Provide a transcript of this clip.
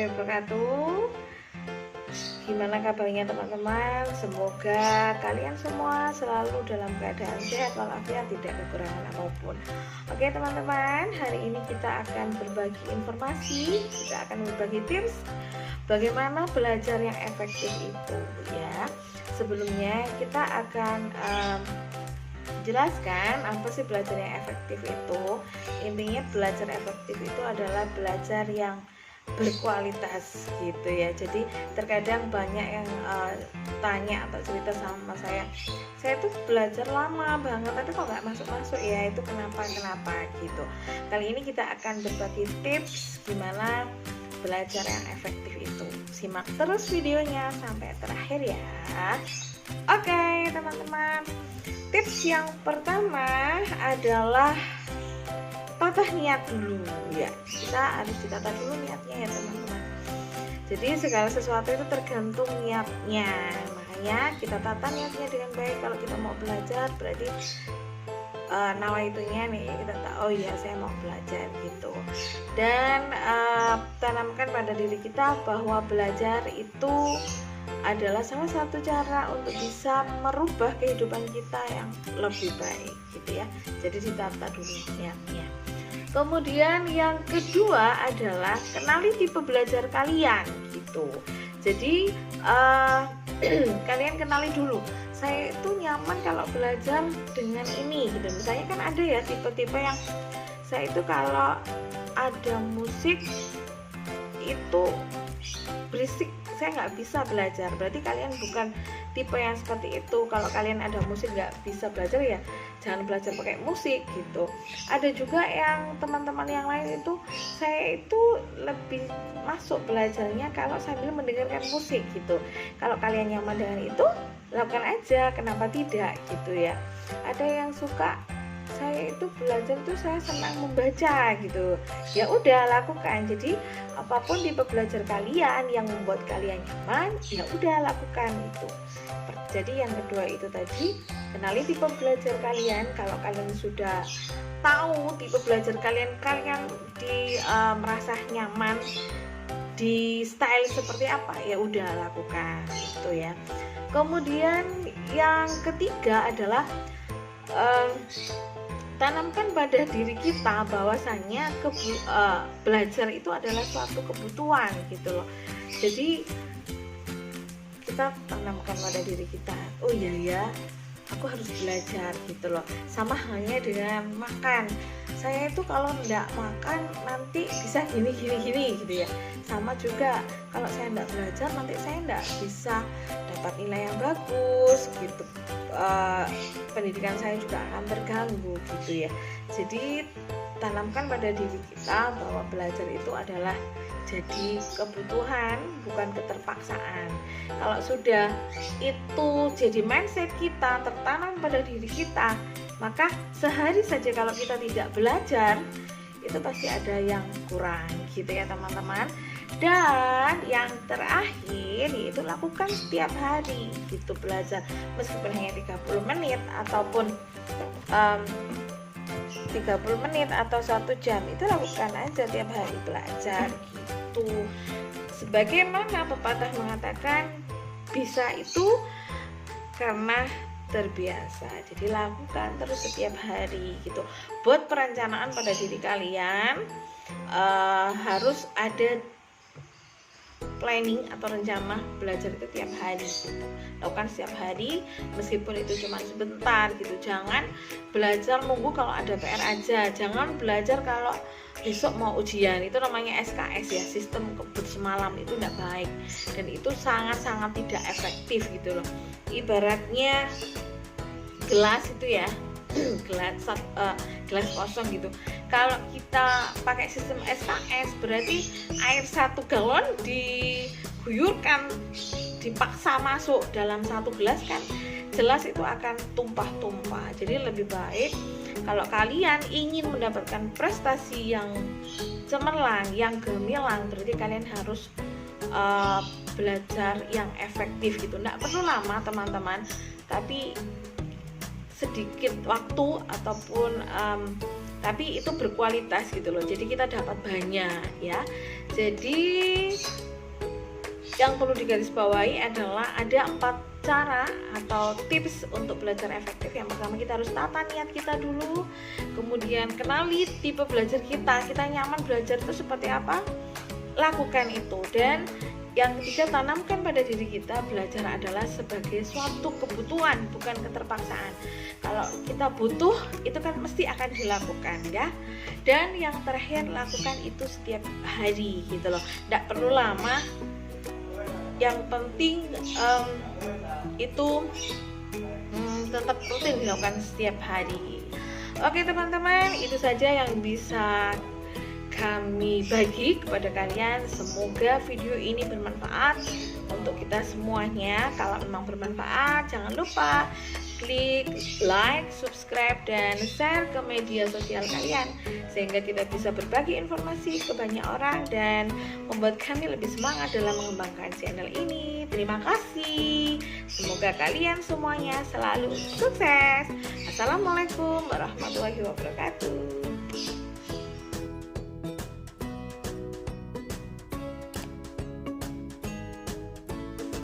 warahmatullahi wabarakatuh. Gimana kabarnya teman-teman? Semoga kalian semua selalu dalam keadaan sehat walafiat, tidak kekurangan apapun. Oke teman-teman, hari ini kita akan berbagi informasi, kita akan berbagi tips bagaimana belajar yang efektif itu ya. Sebelumnya kita akan jelaskan apa sih belajar yang efektif itu. Intinya belajar efektif itu adalah belajar yang berkualitas gitu ya. Jadi terkadang banyak yang tanya atau cerita sama saya tuh belajar lama banget tapi kok nggak masuk ya, itu kenapa gitu. Kali ini kita akan berbagi tips gimana belajar yang efektif itu. Simak terus videonya sampai terakhir ya. Oke teman-teman, tips yang pertama adalah tata niat dulu ya. Kita harus ditata dulu niatnya ya teman-teman. Jadi segala sesuatu itu tergantung niatnya, makanya kita tata niatnya dengan baik. Kalau kita mau belajar berarti nawaitunya nih, kita tahu oh iya saya mau belajar gitu. Dan tanamkan pada diri kita bahwa belajar itu adalah salah satu cara untuk bisa merubah kehidupan kita yang lebih baik gitu ya. Jadi ditata dulu niatnya. Kemudian yang kedua adalah kenali tipe belajar kalian gitu. Jadi kalian kenali dulu, saya itu nyaman kalau belajar dengan ini gitu. Misalnya kan ada ya tipe-tipe yang saya itu kalau ada musik itu berisik, saya nggak bisa belajar. Berarti kalian bukan tipe yang seperti itu. Kalau kalian ada musik nggak bisa belajar ya jangan belajar pakai musik gitu. Ada juga yang teman-teman yang lain itu saya itu lebih masuk belajarnya kalau sambil mendengarkan musik gitu. Kalau kalian nyaman dengan itu lakukan aja, kenapa tidak gitu ya. Ada yang suka saya itu belajar tuh saya senang membaca gitu, ya udah lakukan. Jadi apapun tipe belajar kalian yang membuat kalian nyaman, ya udah lakukan itu. Jadi yang kedua itu tadi, kenali tipe belajar kalian. Kalau kalian sudah tahu tipe belajar kalian merasa nyaman di style seperti apa, ya udah lakukan gitu ya. Kemudian yang ketiga adalah tanamkan pada diri kita bahwasanya belajar itu adalah suatu kebutuhan gitu loh. Jadi kita tanamkan pada diri kita, oh iya ya aku harus belajar gitu loh. Sama halnya dengan makan, saya itu kalau enggak makan nanti bisa gini gitu ya. Sama juga kalau saya enggak belajar nanti saya enggak bisa dapat nilai yang bagus gitu. Pendidikan saya juga akan terganggu gitu ya. Jadi tanamkan pada diri kita bahwa belajar itu adalah jadi kebutuhan, bukan keterpaksaan. Kalau sudah itu jadi mindset kita, tertanam pada diri kita, maka sehari saja kalau kita tidak belajar itu pasti ada yang kurang gitu ya teman-teman. Dan yang terakhir yaitu lakukan setiap hari gitu belajar, meskipun hanya 30 menit ataupun 30 menit atau 1 jam, itu lakukan aja tiap hari belajar gitu. Sebagaimana pepatah mengatakan, bisa itu karena terbiasa. Jadi lakukan terus setiap hari gitu. Buat perencanaan pada diri kalian, harus ada planning atau rencana belajar itu tiap hari gitu. Lakukan setiap hari meskipun itu cuma sebentar gitu. Jangan belajar nunggu kalau ada PR aja. Jangan belajar kalau besok mau ujian. Itu namanya SKS ya, sistem kebut semalam. Itu tidak baik dan itu sangat-sangat tidak efektif gitu loh. Ibaratnya gelas itu ya, gelas kosong gitu. Kalau kita pakai sistem SKS berarti air 1 galon diguyurkan, dipaksa masuk dalam 1 gelas kan jelas itu akan tumpah-tumpah. Jadi lebih baik kalau kalian ingin mendapatkan prestasi yang cemerlang, yang gemilang, berarti kalian harus belajar yang efektif gitu. Nggak perlu lama teman-teman, tapi sedikit waktu ataupun tapi itu berkualitas gitu loh. Jadi kita dapat banyak ya. Jadi yang perlu digarisbawahi adalah ada 4 cara atau tips untuk belajar efektif. Yang pertama, kita harus tata niat kita dulu, kemudian kenali tipe belajar kita nyaman belajar itu seperti apa, lakukan itu. Dan yang ketiga, tanamkan pada diri kita belajar adalah sebagai suatu kebutuhan, bukan keterpaksaan. Kalau kita butuh, itu kan mesti akan dilakukan ya. Dan yang terakhir, lakukan itu setiap hari gitu loh, tidak perlu lama. Yang penting itu tetap rutin dilakukan setiap hari. Oke teman-teman, itu saja yang bisa kami bagi kepada kalian. Semoga video ini bermanfaat untuk kita semuanya. Kalau memang bermanfaat, jangan lupa klik like, subscribe, dan share ke media sosial kalian, sehingga kita bisa berbagi informasi ke banyak orang dan membuat kami lebih semangat dalam mengembangkan channel ini. Terima kasih. Semoga kalian semuanya selalu sukses. Assalamualaikum warahmatullahi wabarakatuh.